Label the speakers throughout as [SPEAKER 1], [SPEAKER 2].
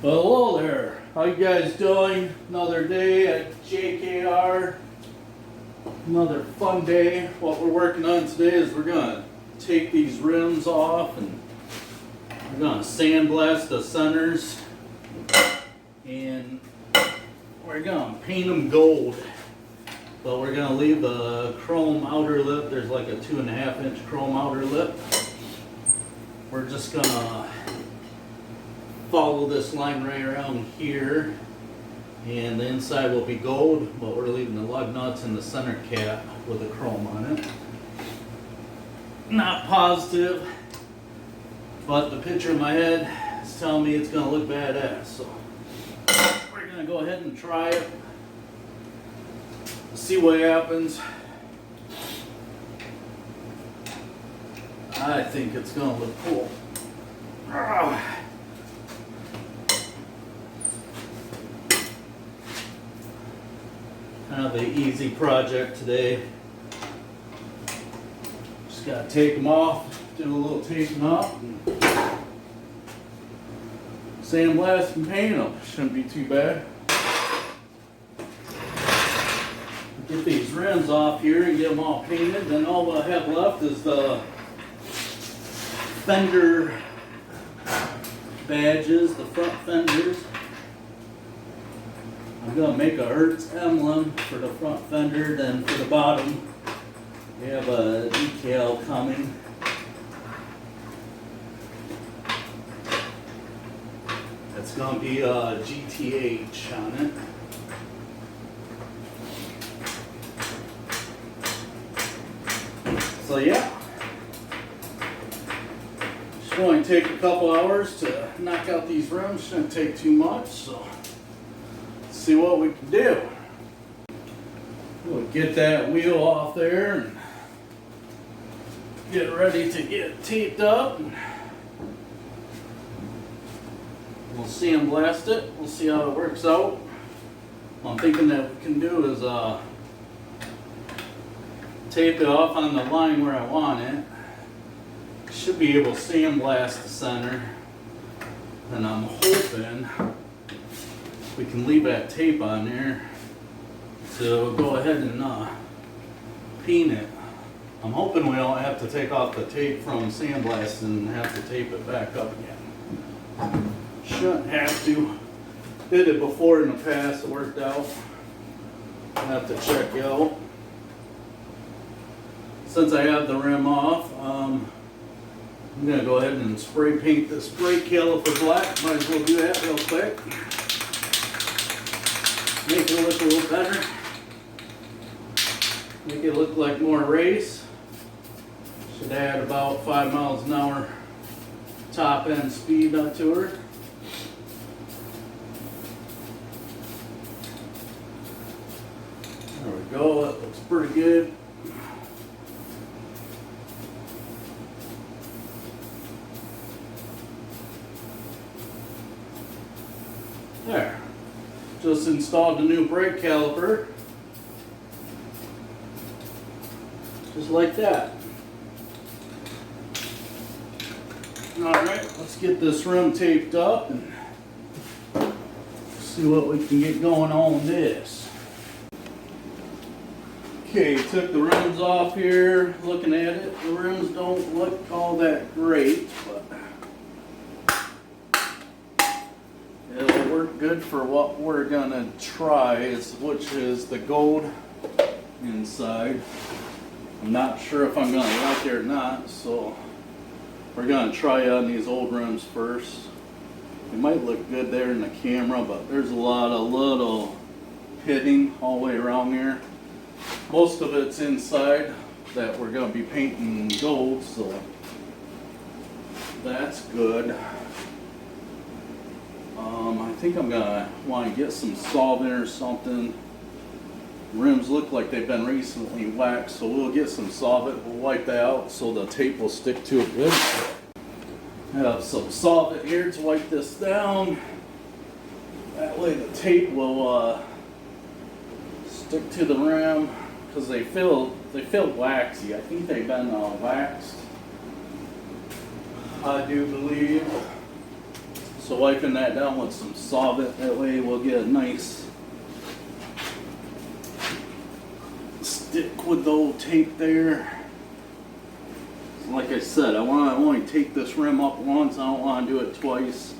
[SPEAKER 1] Well, hello there. How you guys doing? Another day at JKR. Another fun day. What we're working on today is we're gonna take these rims off and we're gonna sandblast the centers and we're gonna paint them gold. But we're gonna leave the chrome outer lip. There's like a 2.5 inch chrome outer lip. We're just gonna follow this line right around here, and the inside will be gold, but we're leaving the lug nuts in the center cap with a chrome on it. Not positive, but the picture in my head is telling me it's gonna look badass, so we're gonna go ahead and try it, see what happens. I think it's gonna look cool. Kind of an easy project today. Just gotta take them off, do a little taping up, and sandblast and paint them. Shouldn't be too bad. Get these rims off here and get them all painted. Then all I have left is the fender badges, the front fenders. I'm gonna make a Hertz emblem for the front fender, then for the bottom we have a decal coming. It's gonna be a GTH on it. So yeah, it's going to take a couple hours to knock out these rims. Shouldn't take too much, so see what we can do. We'll get that wheel off there and get ready to get taped up. We'll sandblast it. We'll see how it works out. What I'm thinking that we can do is tape it off on the line where I want it. Should be able to sandblast the center. And I'm hoping we can leave that tape on there, so go ahead and paint it. I'm hoping we don't have to take off the tape from sandblasting and have to tape it back up again. Shouldn't have to. Did it before in the past, it worked out. I'll have to check it out. Since I have the rim off, I'm gonna go ahead and spray paint this brake caliper black. Might as well do that real quick. Make it look a little better. Make it look like more race. Should add about 5 miles an hour top end speed to her. There we go, that looks pretty good. There. Just installed the new brake caliper. Just like that. Alright, let's get this rim taped up and see what we can get going on with this. Okay, took the rims off here. Looking at it, the rims don't look all that great, but it'll work good for what we're gonna try, which is the gold inside. I'm not sure if I'm gonna like it or not, so we're gonna try on these old rims first. It might look good there in the camera, but there's a lot of little pitting all the way around here. Most of it's inside that we're gonna be painting gold, so that's good. I think I'm gonna want to get some solvent or something. Rims look like they've been recently waxed, so we'll get some solvent. We'll wipe that out so the tape will stick to it good. I have some solvent here to wipe this down. That way the tape will stick to the rim, because they feel waxy. I think they've been waxed, I do believe. So wiping that down with some solvent, that way we'll get a nice stick with the old tape there. Like I said, I want to only take this rim up once. I don't want to do it twice.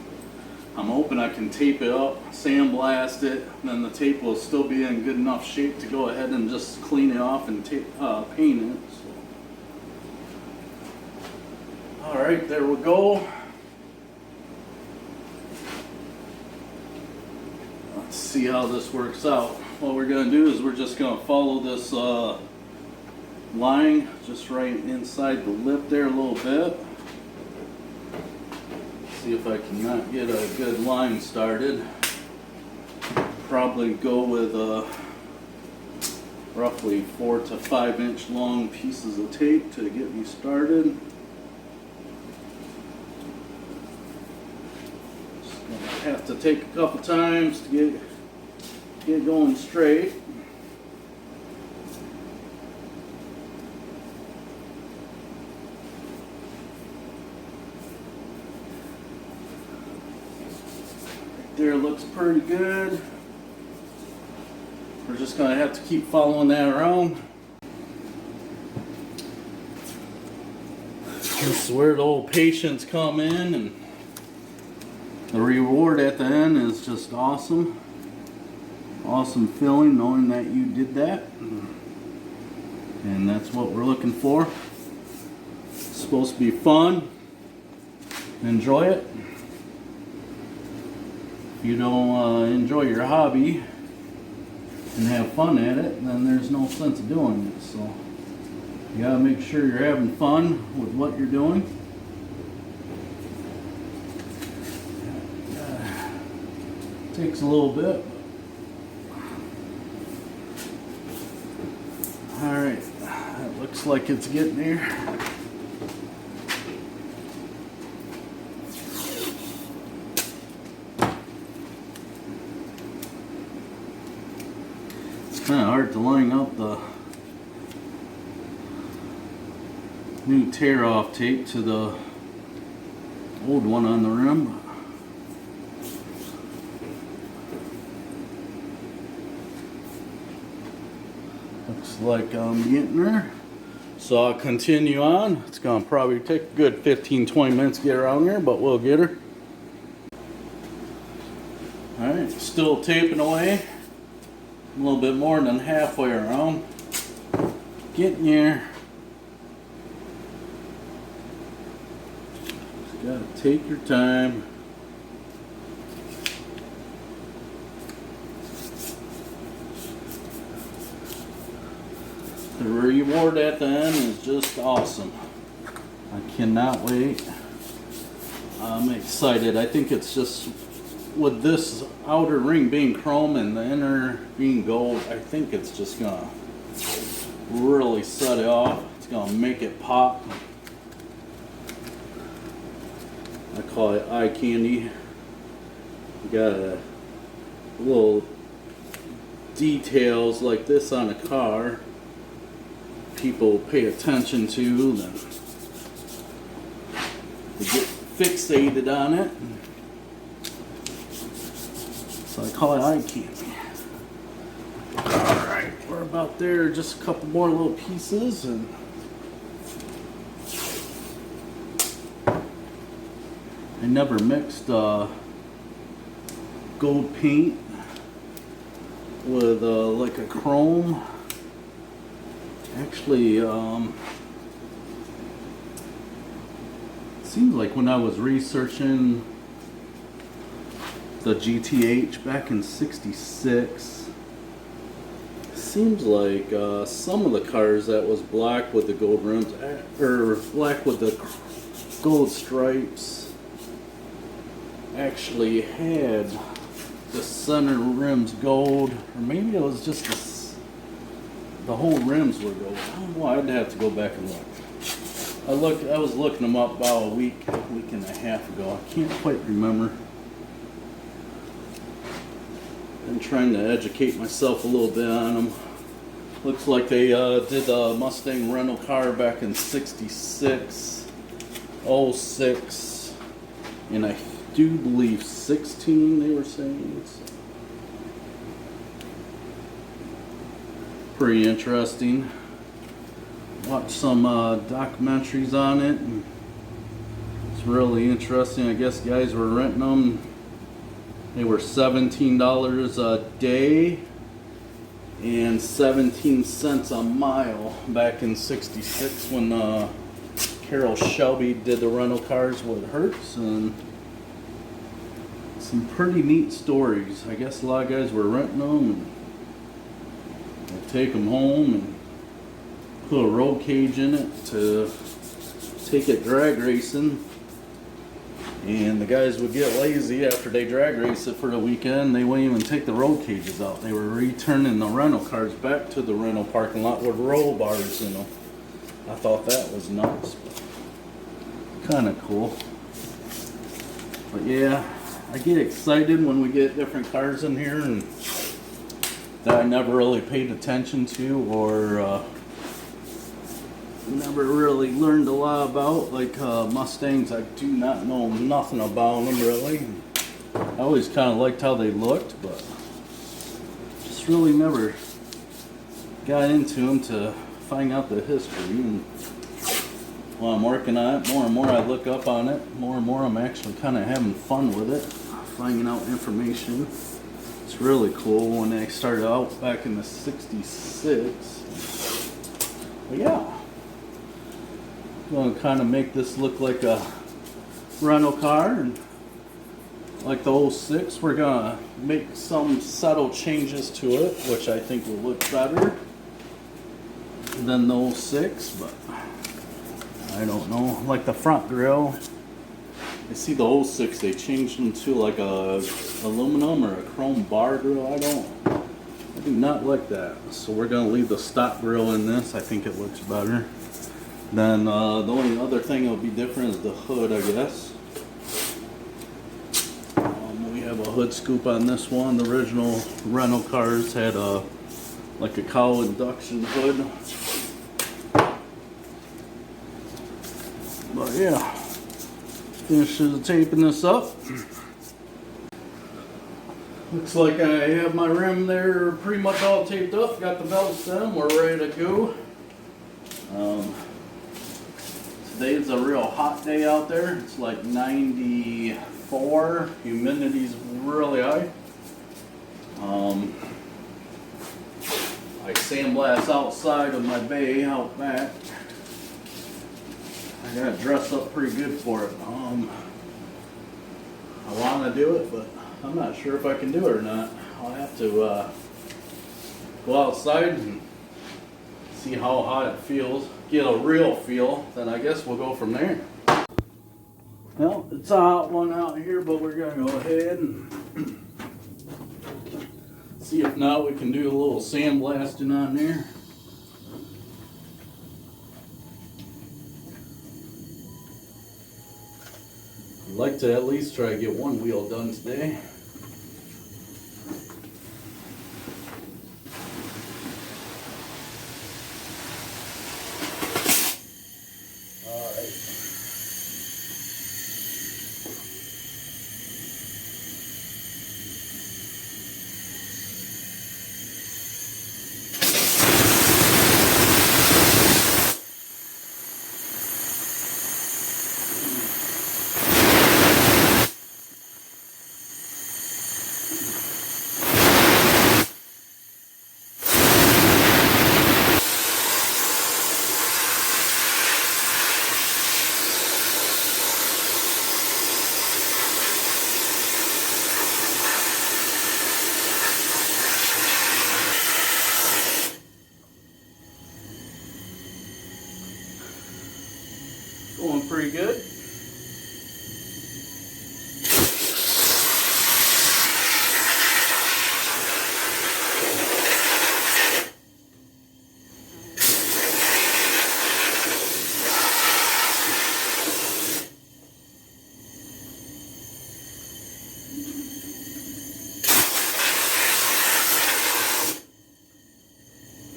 [SPEAKER 1] I'm hoping I can tape it up, sandblast it, and then the tape will still be in good enough shape to go ahead and just clean it off and paint it. So. All right, there we go. Let's see how this works out. What we're going to do is we're just going to follow this line just right inside the lip there a little bit. See if I can not get a good line started. Probably go with roughly 4 to 5 inch long pieces of tape to get me started. Just gonna have to take a couple times to get going straight. There looks pretty good. We're just going to have to keep following that around. This is where the old patience come in, and the reward at the end is just awesome. Awesome feeling knowing that you did that. And that's what we're looking for. It's supposed to be fun. Enjoy it. If you don't enjoy your hobby and have fun at it, then there's no sense of doing it. So you gotta make sure you're having fun with what you're doing. Takes a little bit. Alright, that looks like it's getting there. Kind of hard to line up the new tear-off tape to the old one on the rim. Looks like I'm getting there. So I'll continue on. It's going to probably take a good 15-20 minutes to get around here, but we'll get her. Alright, still taping away. A little bit more than halfway around. Getting there. Just gotta take your time. The reward at the end is just awesome. I cannot wait. I'm excited. I think it's just with this outer ring being chrome and the inner being gold, I think it's just gonna really set it off. It's gonna make it pop. I call it eye candy. You got a little details like this on a car people pay attention to, then they get fixated on it. So I call it eye candy. Alright, we're about there, just a couple more little pieces, and I never mixed gold paint with like a chrome. Actually, seems like when I was researching the GTH back in '66, seems like some of the cars that was black with the gold rims, or black with the gold stripes, actually had the center rims gold, or maybe it was just the whole rims were gold. I don't know. I'd have to go back and look. I was looking them up about a week and a half ago. I can't quite remember. Been trying to educate myself a little bit on them. Looks like they did a Mustang rental car back in '66, '06, and do believe 16 they were saying. So. Pretty interesting. Watched some documentaries on it. And it's really interesting. I guess guys were renting them. They were $17 a day and 17 cents a mile back in '66 when Carol Shelby did the rental cars with Hertz, and some pretty neat stories. I guess a lot of guys were renting them and they'd take them home and put a roll cage in it to take it drag racing. And the guys would get lazy after they drag race it for the weekend. They wouldn't even take the roll cages out. They were returning the rental cars back to the rental parking lot with roll bars in them. I thought that was nuts. Kind of cool. But yeah, I get excited when we get different cars in here and that I never really paid attention to or never really learned a lot about, like Mustangs. I do not know nothing about them really. I always kind of liked how they looked, but just really never got into them to find out the history. And while I'm working on it, more and more I look up on it, more and more I'm actually kind of having fun with it, finding out information. It's really cool. When they started out back in the '66. But yeah, I'm going to kind of make this look like a rental car, and like the '06 we're going to make some subtle changes to it, which I think will look better than the '06, but I don't know. Like the front grille, you see the '06 they changed them to like a aluminum or a chrome bar grill. I do not like that, so we're going to leave the stock grill in this. I think it looks better. Then the only other thing that will be different is the hood, I guess. We have a hood scoop on this one. The original rental cars had like a cowl induction hood. But yeah, finishes taping this up. Looks like I have my rim there pretty much all taped up. Got the belt stem. We're ready to go. Today's a real hot day out there. It's like 94. Humidity's really high. I sandblast outside of my bay out back. I gotta dress up pretty good for it. I want to do it, but I'm not sure if I can do it or not. I'll have to go outside and see how hot it feels. Get a real feel, then I guess we'll go from there. Well, it's a hot one out here, but we're gonna go ahead and see if not we can do a little sandblasting on there. I'd like to at least try to get one wheel done today. Going pretty good.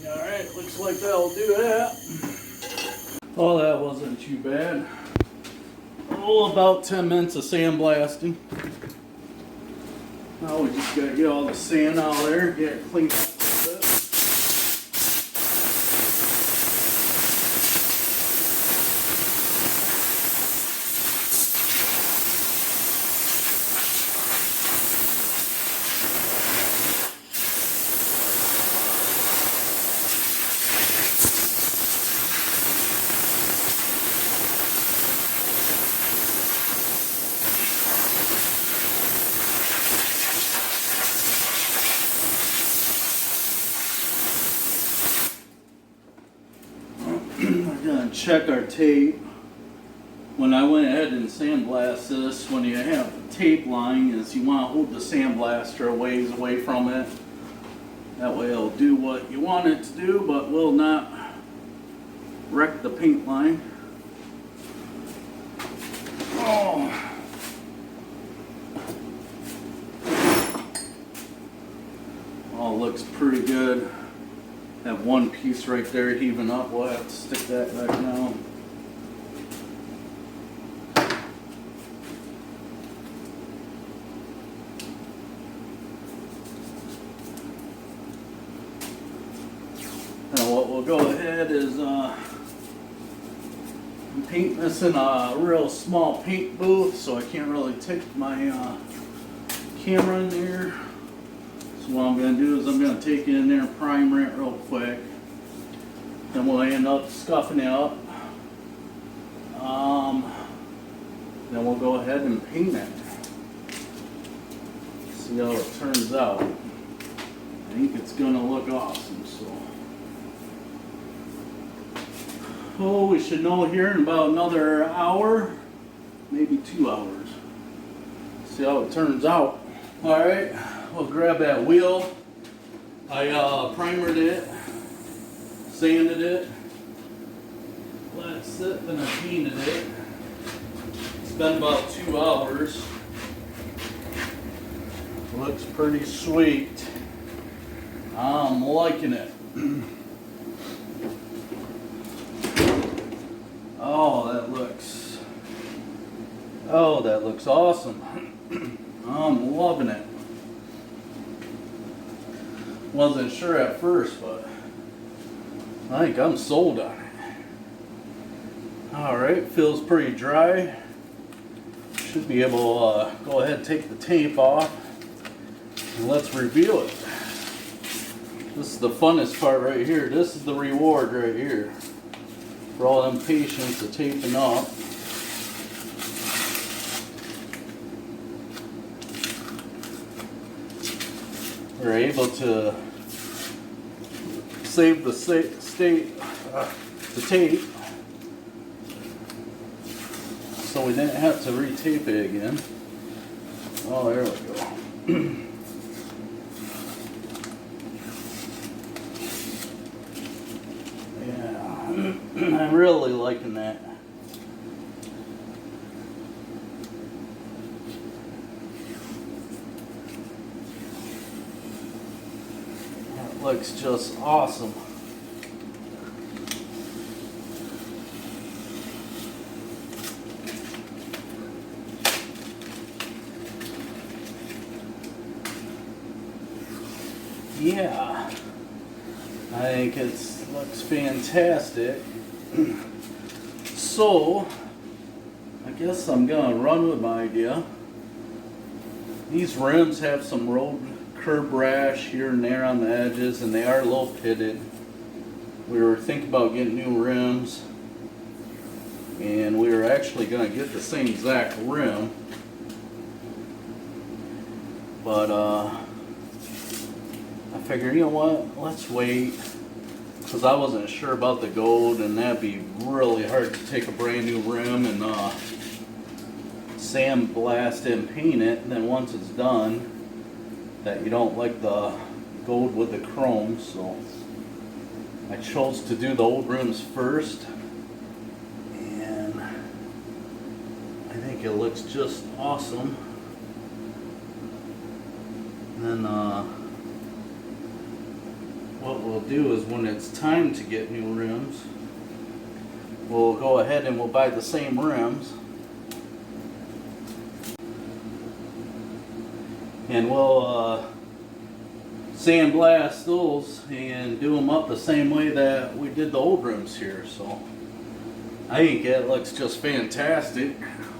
[SPEAKER 1] Alright, looks like that'll do that. Oh, that wasn't too bad. Oh, about 10 minutes of sandblasting. Now we just gotta get all the sand out of there, get it cleaned up a little bit. We're gonna check our tape. When I went ahead and sandblast this, when you have tape lying, is you want to hold the sandblaster a ways away from it. That way it'll do what you want it to do, but will not wreck the paint line. Oh. All looks pretty good. That one piece right there heaving up, we'll have to stick that back down. Now what we'll go ahead is paint this in a real small paint booth, so I can't really take my camera in there. So what I'm going to do is I'm going to take it in there and primer it real quick. Then we'll end up scuffing it up. Then we'll go ahead and paint it. See how it turns out. I think it's going to look awesome. So, oh, we should know here in about another hour, maybe 2 hours. See how it turns out. All right. We'll grab that wheel. I primered it, sanded it, let it sit, then I painted it. It's been about 2 hours. Looks pretty sweet. I'm liking it. Oh, that looks awesome. I'm loving it. Wasn't sure at first, but I think I'm sold on it. Alright, feels pretty dry. Should be able to go ahead and take the tape off and let's review it. This is the funnest part right here. This is the reward right here for all them patience of taping up. We're able to save the tape, so we didn't have to retape it again. Oh, there we go. Yeah, I'm really liking that. Looks just awesome. Yeah, I think it looks fantastic. So, I guess I'm gonna run with my idea. These rims have some road curb rash here and there on the edges, and they are a little pitted. We were thinking about getting new rims, and we were actually going to get the same exact rim, but I figured, you know what, let's wait, because I wasn't sure about the gold, and that'd be really hard to take a brand new rim and sandblast it and paint it, and then once it's done, that you don't like the gold with the chrome. So I chose to do the old rims first, and I think it looks just awesome. And then what we'll do is when it's time to get new rims, we'll go ahead and we'll buy the same rims and we'll sandblast those and do them up the same way that we did the old rims here. So I think it looks just fantastic.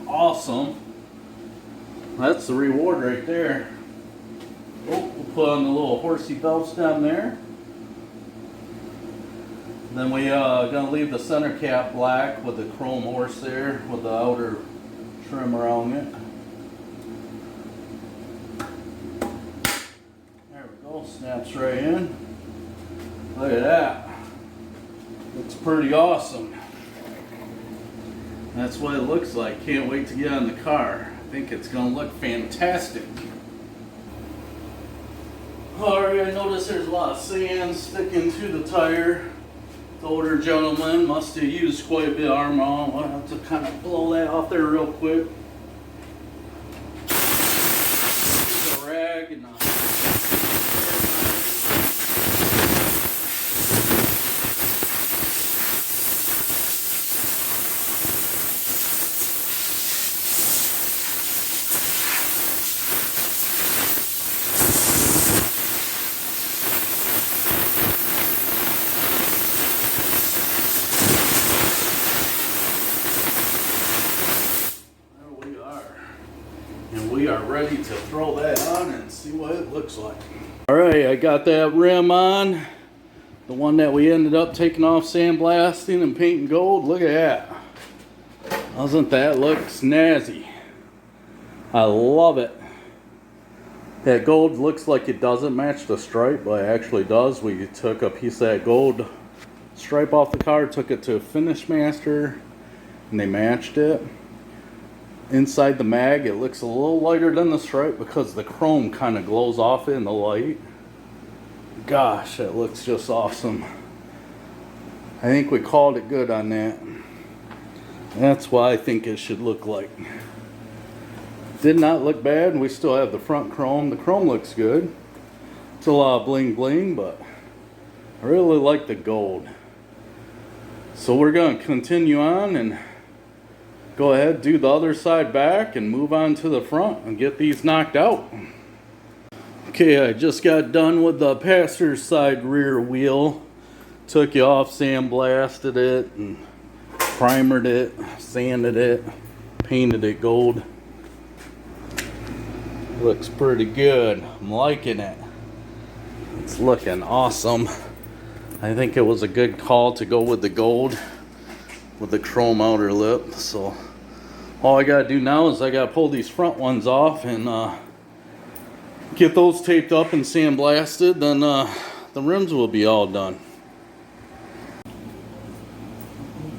[SPEAKER 1] Awesome. That's the reward right there. Oh, we'll put on the little horsey belts down there. Then we gonna leave the center cap black with the chrome horse there with the outer trim around it. There we go, snaps right in. Look at that. Looks pretty awesome. That's what it looks like. Can't wait to get on the car. I think it's gonna look fantastic. Alright, I notice there's a lot of sand sticking to the tire. The older gentleman must have used quite a bit of armor on. I'll have to kind of blow that off there real quick. Use a rag and we are ready to throw that on and see what it looks like. Alright, I got that rim on. The one that we ended up taking off sandblasting and painting gold. Look at that. Doesn't that look snazzy? I love it. That gold looks like it doesn't match the stripe, but it actually does. We took a piece of that gold stripe off the car, took it to a Finish Master, and they matched it. Inside the mag, it looks a little lighter than the stripe because the chrome kind of glows off in the light. Gosh, that looks just awesome. I think we called it good on that. That's what I think it should look like. Did not look bad. We still have the front chrome. The chrome looks good. It's a lot of bling bling, but I really like the gold. So we're going to continue on and go ahead, do the other side back and move on to the front and get these knocked out. Okay, I just got done with the passenger side rear wheel. Took you off, sandblasted it, and primered it, sanded it, painted it gold. Looks pretty good. I'm liking it. It's looking awesome. I think it was a good call to go with the gold with the chrome outer lip. So all I gotta do now is I gotta pull these front ones off and get those taped up and sandblasted. Then the rims will be all done.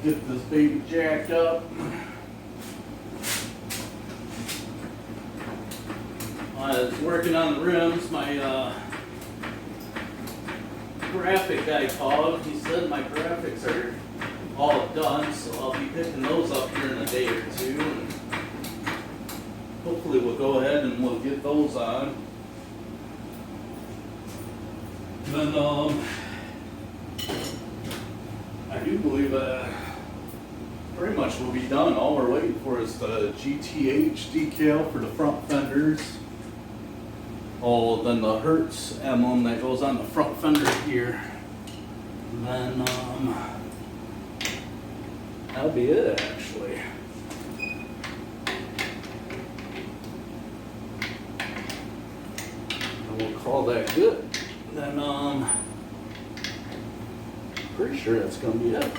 [SPEAKER 1] Get this baby jacked up. I was working on the rims. My graphic guy called. He said my graphics are all done, so I'll be picking those up here in a day or two, and hopefully we'll go ahead and we'll get those on. Then I do believe pretty much will be done. All we're waiting for is the GTH decal for the front fenders. Oh, then the Hertz emblem that goes on the front fender here. And then that'll be it, actually. And we'll call that good. Then, pretty sure that's gonna be it.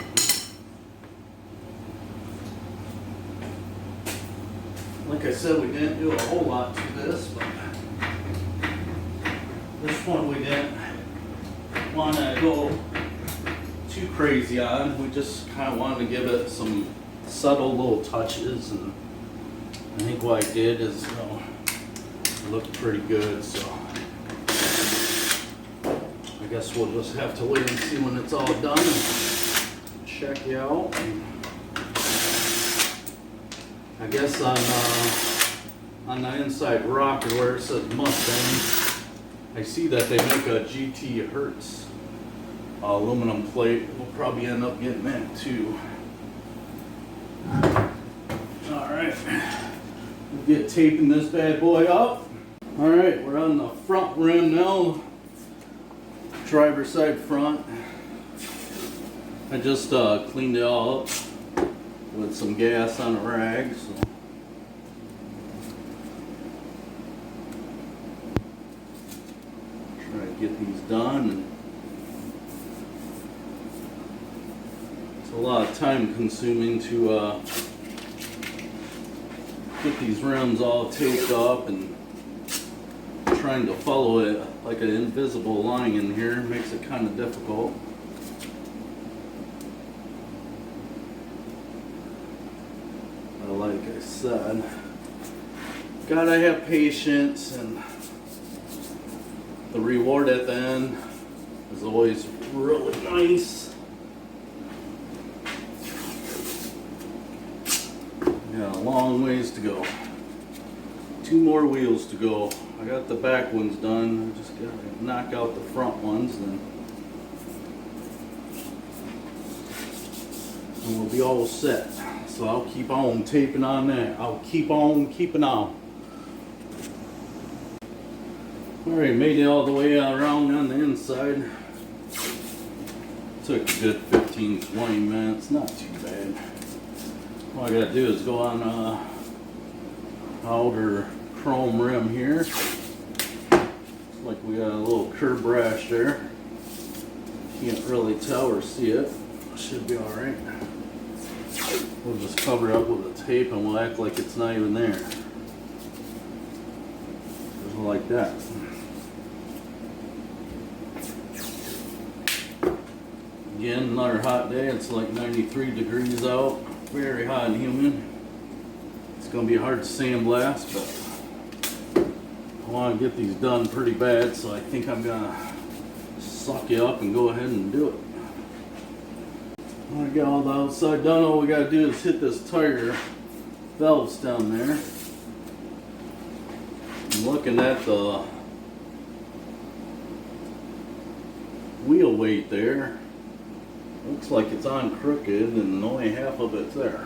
[SPEAKER 1] Like I said, we didn't do a whole lot to this, but this one we didn't want to go too crazy on. We just kind of wanted to give it some subtle little touches, and I think what I did is, it looked pretty good. So I guess we'll just have to wait and see when it's all done and check you out. And I guess on the inside rocker where it says Mustang, I see that they make a GT Hertz aluminum plate. We'll probably end up getting that too. Alright, we'll get taping this bad boy up. Alright, we're on the front rim now. Driver's side front. I just cleaned it all up with some gas on a rag. So. Try to get these done. It's a lot of time consuming to get these rims all taped up, and trying to follow it like an invisible line in here makes it kind of difficult. But like I said, gotta have patience, and the reward at the end is always really nice. Got a long ways to go. 2 more wheels to go. I got the back ones done. I just gotta knock out the front ones, and we'll be all set. So I'll keep on taping on that. I'll keep on keeping on. Alright, made it all the way around on the inside. Took a good 15-20 minutes. Not too bad. All I gotta do is go on outer chrome rim here. Looks like we got a little curb rash there. Can't really tell or see it. Should be alright. We'll just cover it up with the tape and we'll act like it's not even there. Just like that. Again, another hot day. It's like 93 degrees out. Very hot and humid. It's going to be hard to sandblast, but I want to get these done pretty bad, so I think I'm going to suck you up and go ahead and do it. I got all the outside done. All we got to do is hit this tire valves down there. I'm looking at the wheel weight there. Looks like it's on crooked and only half of it's there.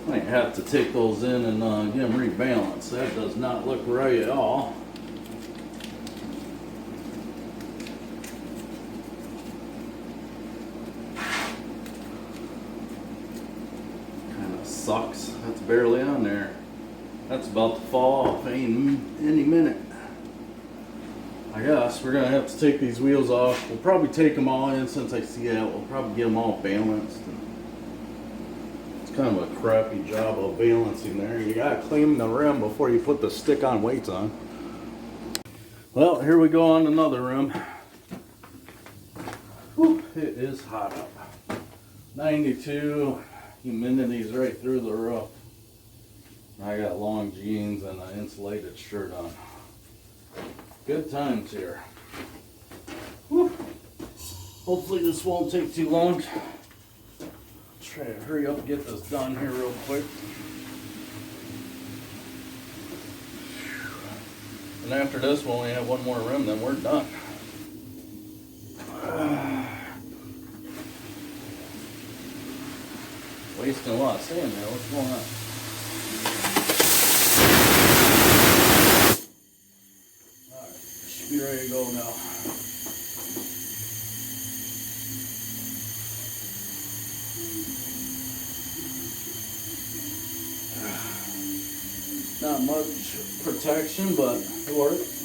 [SPEAKER 1] Might have to take those in and get them rebalanced. That does not look right at all. Kind of sucks. That's barely on there. That's about to fall off any minute. I guess we're going to have to take these wheels off. We'll probably take them all in since I see that. We'll probably get them all balanced. It's kind of a crappy job of balancing there. You got to clean the rim before you put the stick-on weights on. Well, here we go on another rim. Whew, it is hot up. 92, humidity's right through the roof. I got long jeans and an insulated shirt on. Good times here. Whew. Hopefully this won't take too long. Try to hurry up and get this done here real quick. And after this, we'll only have one more rim, then we're done. Wasting a lot of sand there. What's going on? Be ready to go now. Not much protection, but it works.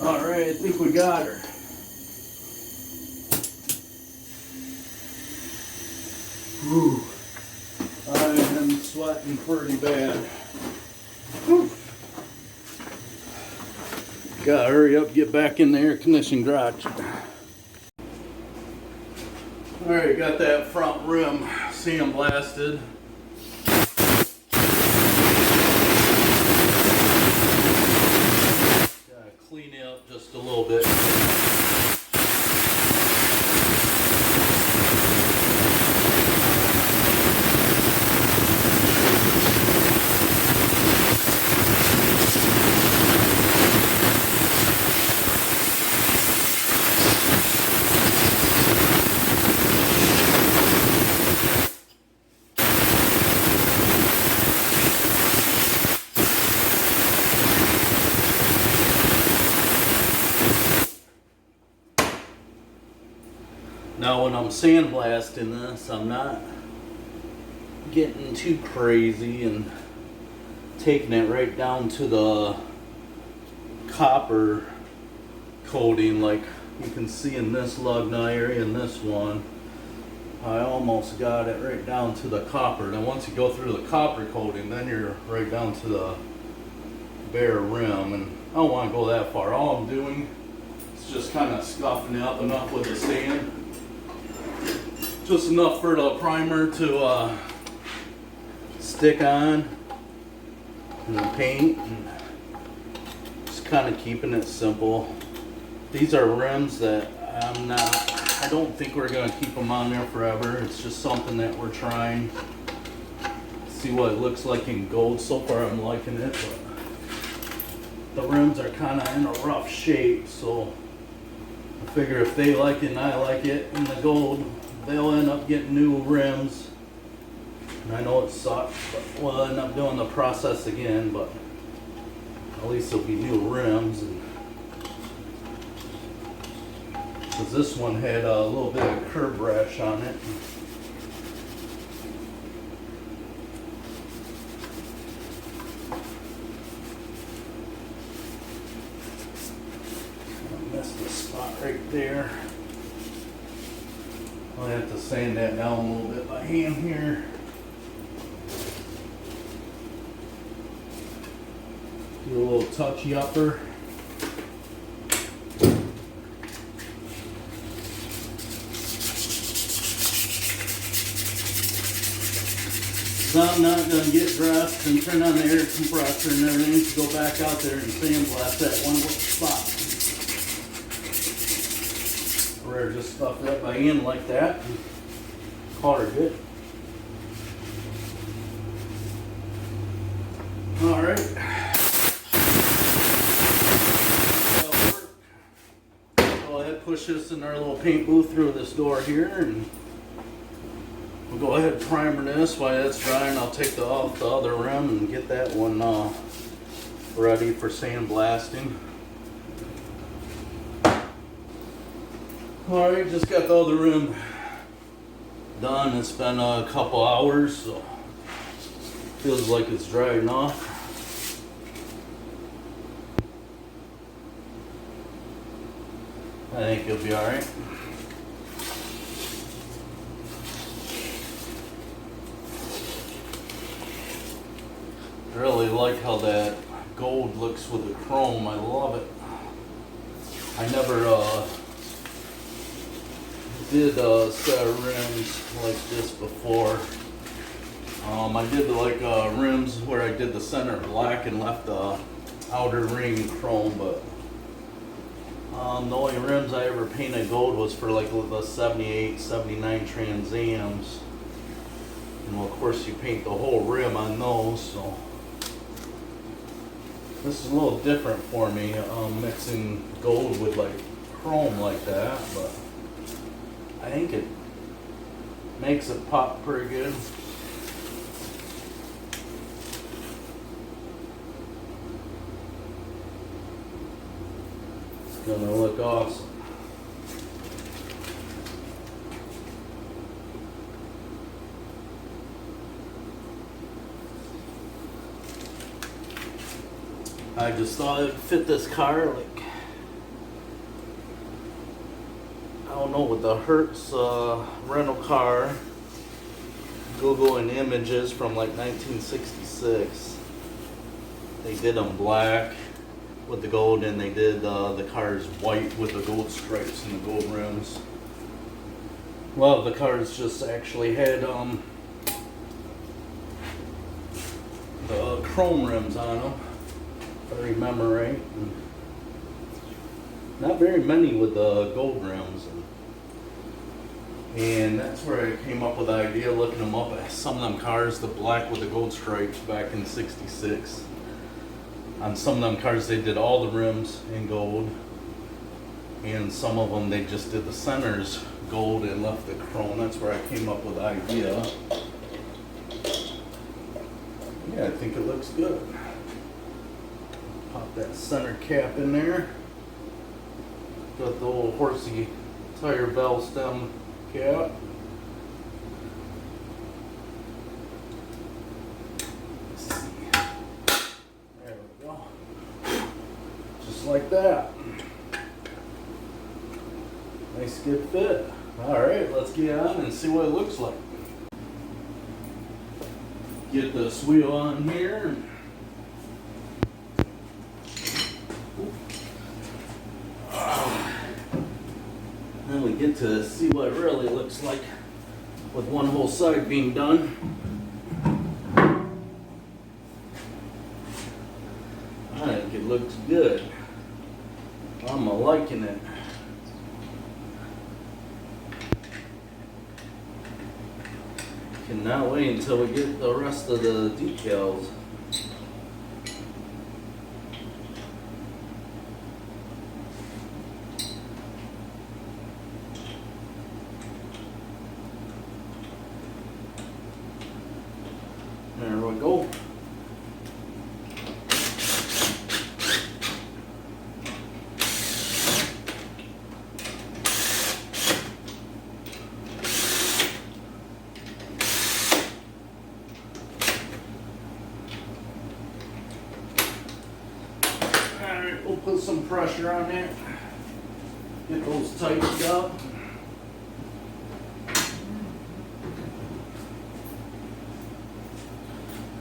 [SPEAKER 1] Alright, I think we got her. Whew. I am sweating pretty bad. Whew. Gotta hurry up, get back in the air conditioning garage. Alright, got that front rim sandblasted. Now when I'm sandblasting this, I'm not getting too crazy and taking it right down to the copper coating like you can see in this lug nut area and this one. I almost got it right down to the copper. Then once you go through the copper coating, then you're right down to the bare rim, and I don't want to go that far. All I'm doing is just kind of scuffing it up enough with the sand, just enough for the primer to stick on and the paint, and just kind of keeping it simple. These are rims that I don't think we're going to keep them on there forever. It's just something that we're trying. See what it looks like in gold. So far I'm liking it, but the rims are kind of in a rough shape, so I figure if they like it and I like it in the gold, they'll end up getting new rims. And I know it sucks, but we'll end up doing the process again, but at least it'll be new rims. And because this one had a little bit of curb rash on it. I missed the spot right there. I'll have to sand that down a little bit by hand here. Do a little touchy upper. I'm not going to get dressed and turn on the air compressor and everything to go back out there and sandblast that one little spot. Or just stuff that by hand like that and call her good. Alright. Go ahead, push this in our little paint booth through this door here, and we'll go ahead and primer this while that's drying. I'll take off the other rim and get that one ready for sandblasting. Alright, just got the other rim done. It's been a couple hours, so feels like it's dry enough. I think it'll be alright. I really like how that gold looks with the chrome. I love it. I never did a set of rims like this before. I did like rims where I did the center black and left the outer ring chrome, but the only rims I ever painted gold was for like the 78, 79 Trans Ams. And well, of course you paint the whole rim on those, so this is a little different for me, mixing gold with like chrome like that, but I think it makes it pop pretty good. It's gonna look awesome. I just thought it'd fit this car, like, I don't know, with the Hertz rental car, Googling images from like 1966. They did them black with the gold, and they did the cars white with the gold stripes and the gold rims. A lot of the cars just actually had the chrome rims on them, if I remember right. Not very many with the gold rims. And that's where I came up with the idea, looking them up at some of them cars, the black with the gold stripes back in '66. On some of them cars they did all the rims in gold, and some of them they just did the centers gold and left the chrome. That's where I came up with the idea. Yeah, I think it looks good. Pop that center cap in there. Got the old horsey tire valve stem Yeah. Let's see. There we go. Just like that. Nice good fit. Alright, let's get on and see what it looks like. Get this wheel on here. Then we get to see what it really looks like with one whole side being done. I think it looks good. I'm liking it. Cannot wait until we get the rest of the decals. There we go. Alright, we'll put some pressure on there. Get those tightened up.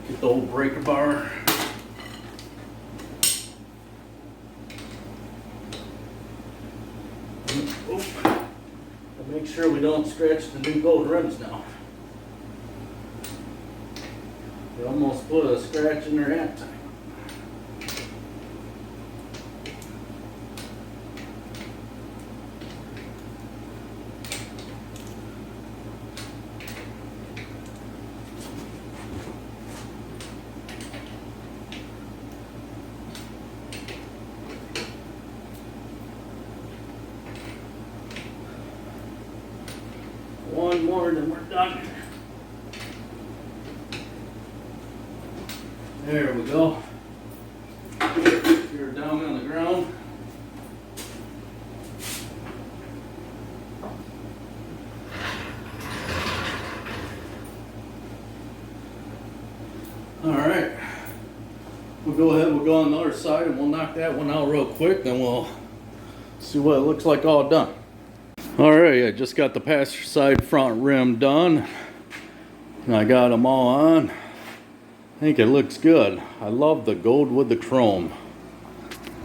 [SPEAKER 1] Get the old breaker bar. And make sure we don't scratch the new gold rims now. We almost put a scratch in their hat time. One more and then we're done. There we go. You're down on the ground. Alright. We'll go ahead, we'll go on the other side and we'll knock that one out real quick, then we'll see what it looks like all done. Alright, I just got the passenger side front rim done. And I got them all on. I think it looks good. I love the gold with the chrome.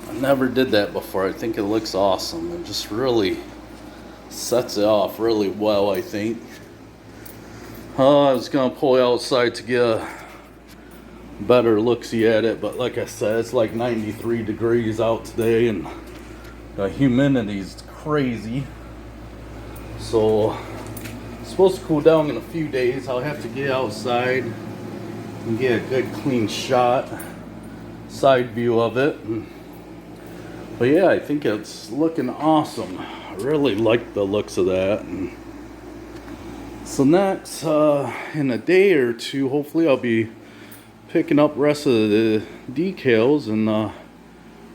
[SPEAKER 1] I never did that before. I think it looks awesome. It just really sets it off really well, I think. I was going to pull it outside to get a better look-see at it, but like I said, it's like 93 degrees out today and the humidity's crazy. So it's supposed to cool down in a few days. I'll have to get outside and get a good clean shot, side view of it. But yeah, I think it's looking awesome. I really like the looks of that. And so next, in a day or two, hopefully I'll be picking up the rest of the decals and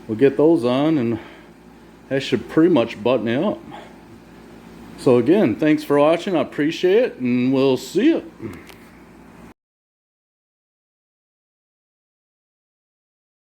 [SPEAKER 1] we'll get those on and that should pretty much button it up. So again, thanks for watching. I appreciate it and we'll see you.